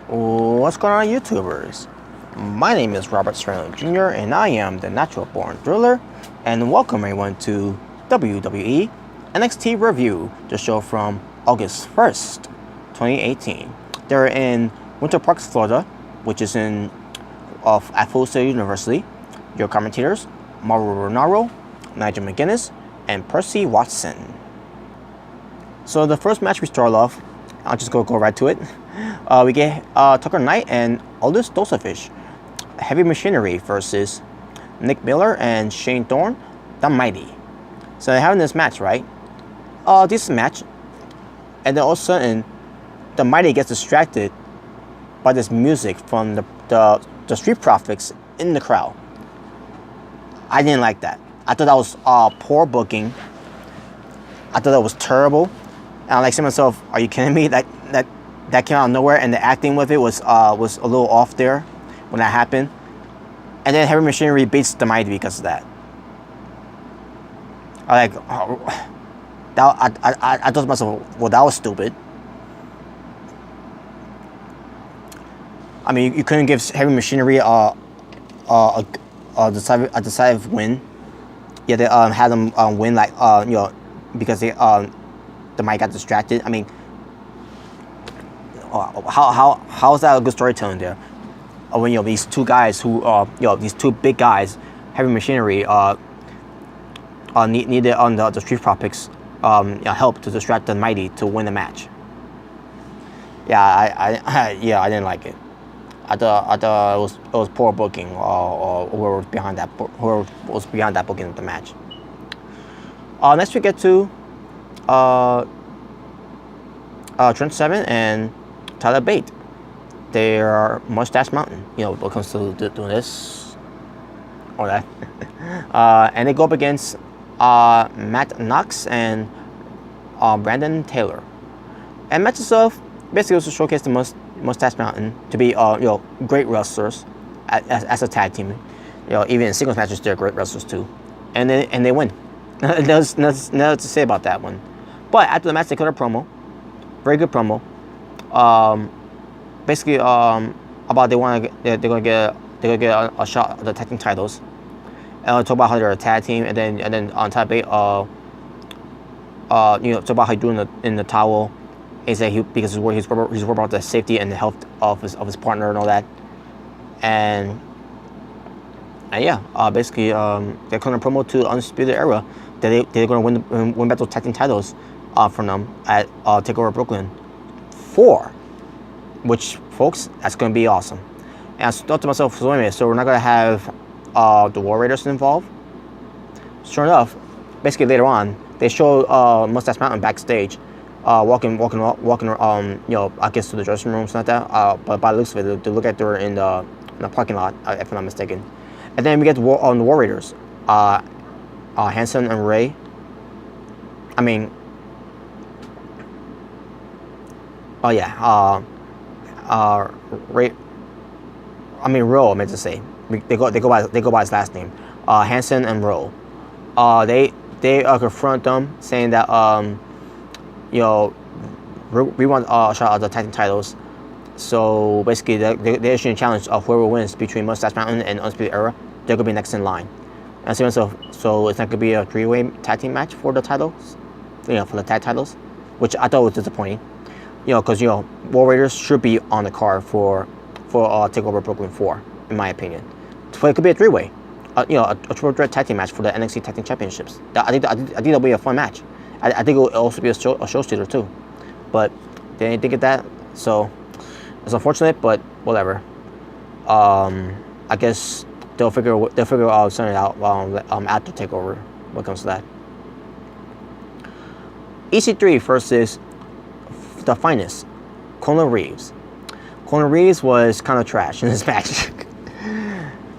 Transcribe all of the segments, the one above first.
What's going on, YouTubers? My name is Robert Serrano Jr. and I am the Natural Born Thriller, and welcome everyone to WWE NXT Review, the show from August 1st, 2018. They're in Winter Park, Florida, which is at Full Sail University. Your commentators, Mauro Renaro, Nigel McGuinness, and Percy Watson. So the first match we start off, I'll just go right to it. We get Tucker Knight and Aldous Dosovich, Heavy Machinery versus Nick Miller and Shane Thorne, the Mighty. So they're having this match, right? Decent match. And then all of a sudden, the Mighty gets distracted by this music from the Street Profits in the crowd. I didn't like that. I thought that was poor booking. I thought that was terrible. And I like to myself, are you kidding me? That came out of nowhere, and the acting with it was a little off there when that happened. And then Heavy Machinery beats the Mighty because of that. I thought to myself, well, that was stupid. I mean, you couldn't give Heavy Machinery a decisive win. Yeah, they had them win because the Mighty got distracted. I mean, how is that a good storytelling there? When these two guys these two big guys, Heavy Machinery, needed on the Street Profits help to distract the Mighty to win the match. Yeah, I didn't like it. I thought it was poor booking, or whoever was behind that booking of the match. Next we get to Trent Seven and Tyler Bate. They are Mustache Mountain, when it comes to doing this or that. And they go up against Matt Knox and Brandon Taylor. And match itself basically was to showcase the Mustache Mountain to be great wrestlers as a tag team. Even in singles matches they're great wrestlers too. And they win. There's nothing to say about that one. But after the match they cut a promo. Very good promo. Basically about they're gonna get a shot at the tag team titles. And talk about how they're a tag team, and then on top of it, talk about how he drew in the towel. He said because he's worried about the safety and the health of his partner and all that. And yeah, basically they're cutting a promo to Undisputed Era that they're gonna win back those tag team titles from them at TakeOver Brooklyn 4. Which, folks, that's going to be awesome. And I thought to myself, so wait a minute, so we're not going to have the War Raiders involved? Sure enough, basically later on, they show Mustache Mountain backstage, walking, I guess to the dressing room, something like that. But by the looks of it, they look like they're in the parking lot, if I'm not mistaken. And then we get the War Raiders, Hanson and Ray. I mean, oh yeah, Rowe, I meant to say. They go by his last name. Hanson and Rowe. They confront them, saying that we want a shot at the tag team titles. So basically, they're issuing a challenge of whoever wins between Mustache Mountain and Undisputed Era. They're gonna be next in line. And so it's not gonna be a 3-way tag team match for the titles, for the tag titles, which I thought was disappointing. Because War Raiders should be on the card for TakeOver Brooklyn 4, in my opinion. So it could be a 3-way, a triple threat tag team match for the NXT Tag Team Championships. I think that'll be a fun match. I think it will also be a show stealer too, but they didn't think of that, so it's unfortunate, but whatever. I guess they'll figure something out after TakeOver when it comes to that. EC3 versus the Finest, Colin Reeves. Colin Reeves was kind of trash in this match.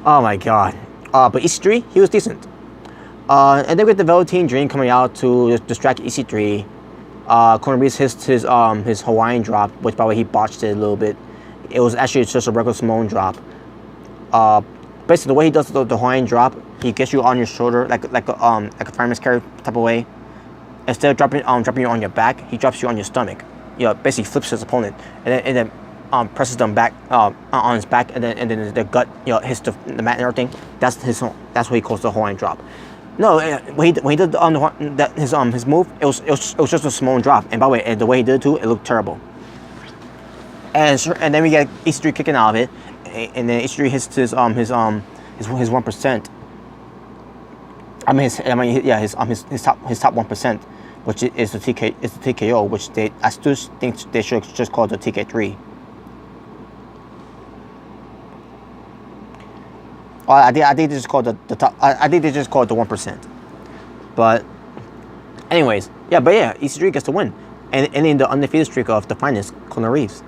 Oh my god. But EC3, he was decent. And then with the Velveteen Dream coming out to distract EC3. Colin Reeves his Hawaiian drop, which by the way he botched it a little bit. It was actually just a regular Samoan drop. Basically the way he does the Hawaiian drop, he gets you on your shoulder like a fireman's carry type of way. Instead of dropping you on your back, he drops you on your stomach. Basically flips his opponent, and then presses them back on his back, and then the gut hits the mat and everything. That's what he calls the Hawaiian drop. No, when he did his move, it was just a small drop. And by the way, the way he did it too, it looked terrible. And then we get EC3 kicking out of it, and then EC3 hits his 1%. His top 1%, which is the TKO, which I still think they should just call it the TK3. I think they just called the top. I think they just called it the 1%. But anyways, EC3 gets the win, and in the undefeated streak of the finest, Colin Reeves.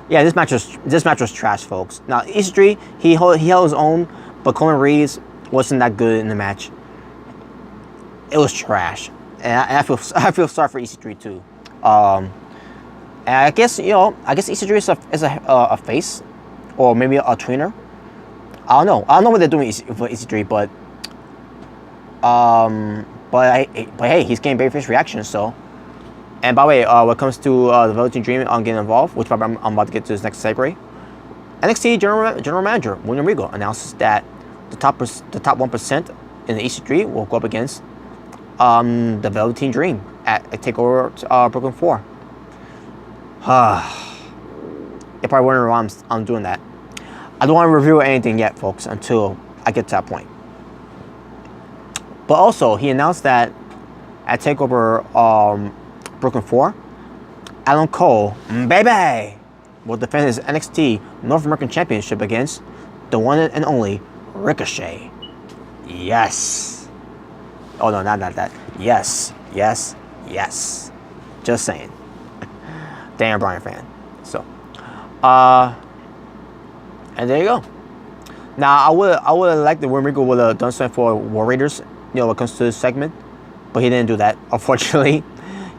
Yeah, this match was trash, folks. Now EC3 he held his own, but Colin Reeves wasn't that good in the match. It was trash, and I feel sorry for EC3 too. And I guess EC3 is a face, or maybe a trainer. I don't know what they're doing for EC3, but hey, he's getting babyface reactions. So, and by the way, when it comes to the Velveteen Dream getting involved, which probably I'm about to get to this next segue, NXT General Manager William Regal announces that the top 1% in the EC3 will go up against the Velveteen Dream at TakeOver Brooklyn 4. You're probably wondering why I'm doing that. I don't want to review anything yet, folks, until I get to that point. But also, he announced that at TakeOver Brooklyn 4, Adam Cole, baby, will defend his NXT North American Championship against the one and only Ricochet. Yes. Oh, no, not that. Yes. Just saying. Daniel Bryan fan. So, and there you go. Now, I would like the William Regal would have done something for War Raiders, when it comes to this segment, but he didn't do that, unfortunately.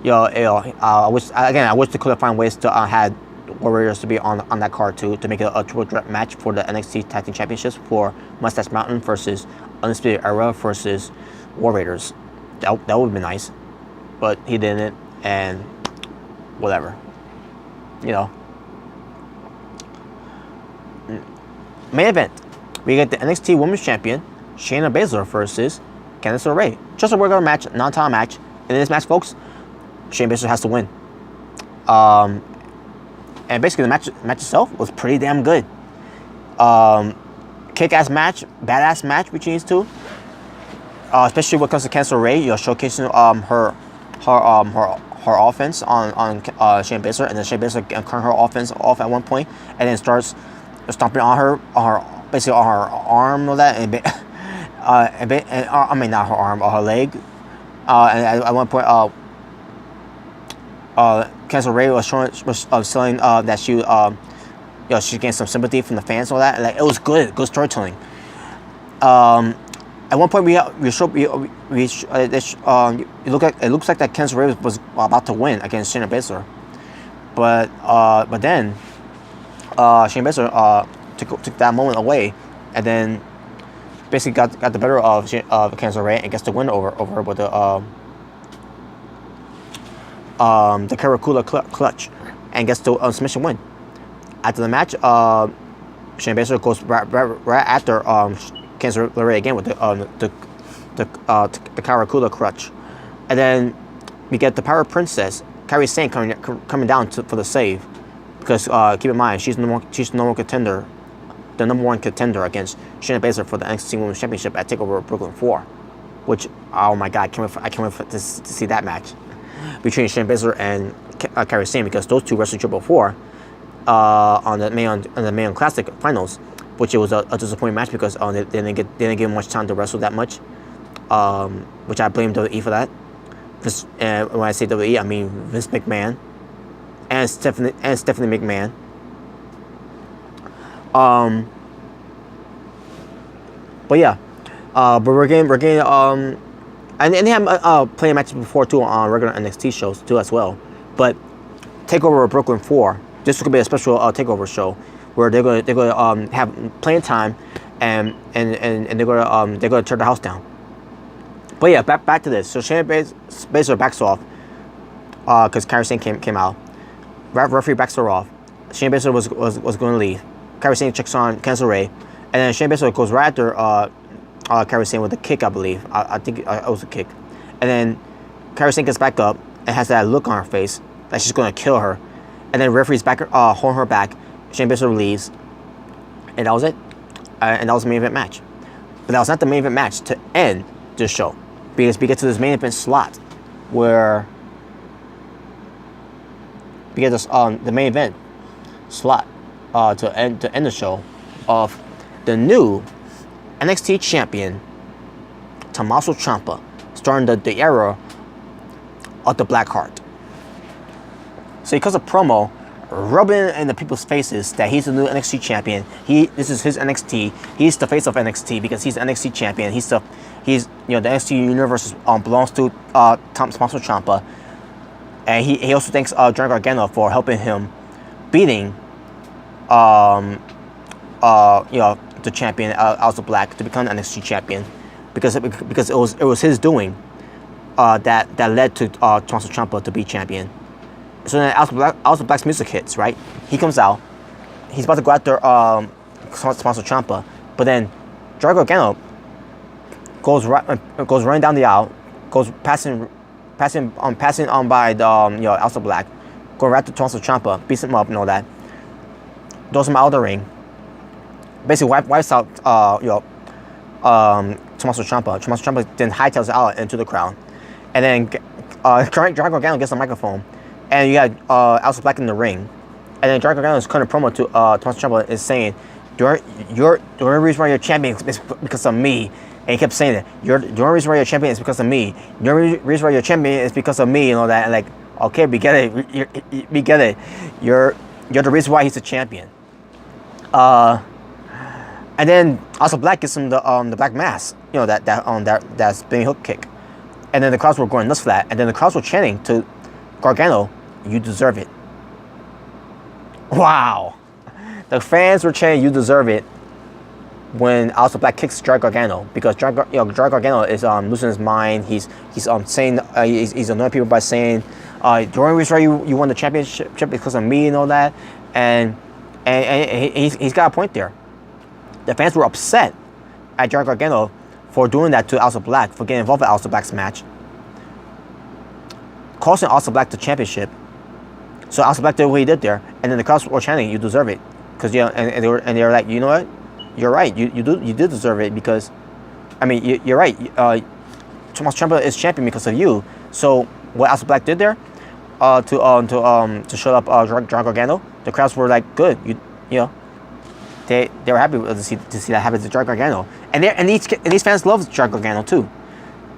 I wish they could have found ways to had War Raiders to be on that card too, to make it a triple threat match for the NXT Tag Team Championships for Mustache Mountain versus Undisputed Era versus War Raiders. That would have been nice, but he didn't, and whatever. Main event, we get the NXT Women's Champion Shayna Baszler versus Candice LaRae. Just a regular match, non-title match. In this match, folks, Shayna Baszler has to win. And basically, the match itself was pretty damn good. Kick-ass match, badass match between these two. Especially when it comes to Candice LaRae, showcasing her offense on Shayna Baszler, and then Shayna Baszler cutting her offense off at one point, and then starts stomping on her arm, all that, and I mean not her arm, or her leg. And at one point, Candice LaRae was selling that she she's getting some sympathy from the fans and all that. Like, it was good storytelling. At one point, it looks like that Candice LaRae was about to win against Shayna Baszler, but then Shayna Baszler took that moment away, and then basically got the better of Candice LaRae and gets the win over her with the Karakula clutch, and gets the submission win. After the match, Shayna Baszler goes right after Candice LaRae again with the Karakula clutch, and then we get the Power Princess Kairi Sane coming down for the save, because keep in mind she's the number one contender against Shayna Baszler for the NXT Women's Championship at TakeOver Brooklyn 4, which, oh my God, I can't wait to see that match between Shayna Baszler and Kairi Sane, because those two wrestled Triple 4 on the Mayon Classic finals, which it was a disappointing match because they didn't give much time to wrestle that much, which I blame WWE for that. And when I say WWE, I mean Vince McMahon and Stephanie McMahon. But yeah, but we're getting and they have plenty of matches before too on regular NXT shows too as well. But TakeOver Brooklyn 4, this could be a special TakeOver show where they're gonna have plenty of time, and they're gonna tear the house down. But yeah, back to this. So Shayna Baszler backs off because Kairi Sane came out. Referee backs her off. Shayna Baszler was going to leave. Kairi Sane checks on Candice LaRae, and then Shayna Baszler goes right after Kairi Sane with a kick, I believe. I think it was a kick. And then Kairi Sane gets back up and has that look on her face that she's going to kill her. And then referee's back, holding her back. Shayna Baszler leaves, and that was it. And that was the main event match. But that was not the main event match to end this show, because we get to this main event slot where we get this the main event slot to end the show of the new NXT champion Tommaso Ciampa, starting the era of the Black Heart. So he cuts a promo, rubbing in the people's faces that he's the new NXT champion. This is his NXT. He's the face of NXT because he's the NXT champion. He's the NXT universe belongs to Tommaso Ciampa, and he also thanks Johnny Gargano for helping him beating the champion Aleister Black to become NXT champion, because it was his doing that led to Tommaso Ciampa to be champion. So then Aleister Black's music hits, right? He comes out. He's about to go after Tommaso Ciampa, but then Johnny Gargano goes running down the aisle, goes passing on by the Aleister Black, going right to Tommaso Ciampa, beats him up and all that, throws him out of the ring, basically wipes out Tommaso Ciampa. Tommaso Ciampa then hightails out into the crowd, and then Johnny Gargano gets the microphone, and you got Aleister Black in the ring, and then Johnny Gargano is cutting a promo to Tommaso Ciampa, is saying, the only reason why you're champion is because of me. And he kept saying that the only reason why you're champion is because of me. The only reason why you're champion is because of me and all that. And like, okay, we get it. We get it. You're the reason why he's a champion. And then also Black gives him the black mass. That spinning hook kick. And then the crowds were going nuts for that. And then the crowds were chanting to Gargano, "You deserve it." Wow. The fans were chanting, "You deserve it," when Aleister Black kicks Johnny Gargano, because Johnny Gargano is losing his mind. He's saying he's annoying people by saying, "The only reason why you won the championship because of me," and all that, and he's got a point there. The fans were upset at Johnny Gargano for doing that to Aleister Black, for getting involved with Aleister Black's match, costing Aleister Black the championship. So Aleister Black did what he did there, and then the crowds were chanting, "You deserve it," because and they were like, you know what? You're right. You did deserve it, because, I mean, you're right. Tommaso Ciampa is champion because of you. So what Aleister Black did there, to shut up Johnny Gargano, the crowds were like, good. They were happy to see that happen to Johnny Gargano, and these fans love Johnny Gargano too.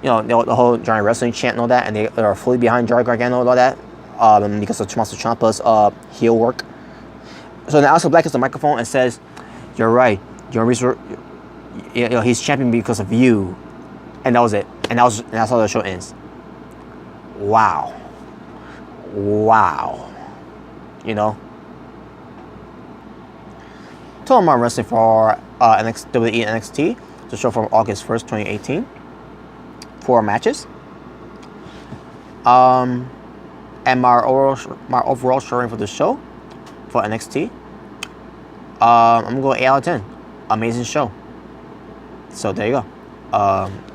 The whole Johnny Wrestling chant and all that, and they are fully behind Johnny Gargano and all that, because of Tommaso Ciampa's heel work. So now Aleister Black gets the microphone and says, "You're right. He's champion because of you," and that was it. And that's how the show ends. Wow. Total amount of wrestling for WWE NXT, the show from August 1st, 2018. 4 matches. And my overall showing for the show for NXT, I'm gonna go 8 out of 10. Amazing show. So there you go.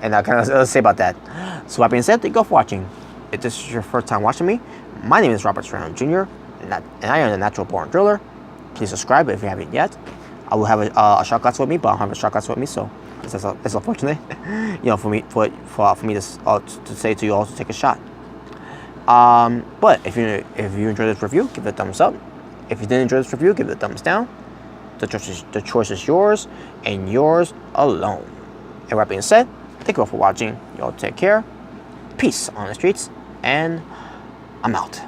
And I kind of say about that. So that being said, thank you all for watching. If this is your first time watching me, my name is Robert Serrano Jr. and I am the Natural Born Driller. Please subscribe if you haven't yet. I will have a shot glass with me, but I don't have a shot glass with me, so it's unfortunate, for me to say to you all to take a shot. But if you enjoyed this review, give it a thumbs up. If you didn't enjoy this review, give it a thumbs down. The choice is yours and yours alone. And with that being said, thank you all for watching. Y'all take care. Peace on the streets, and I'm out.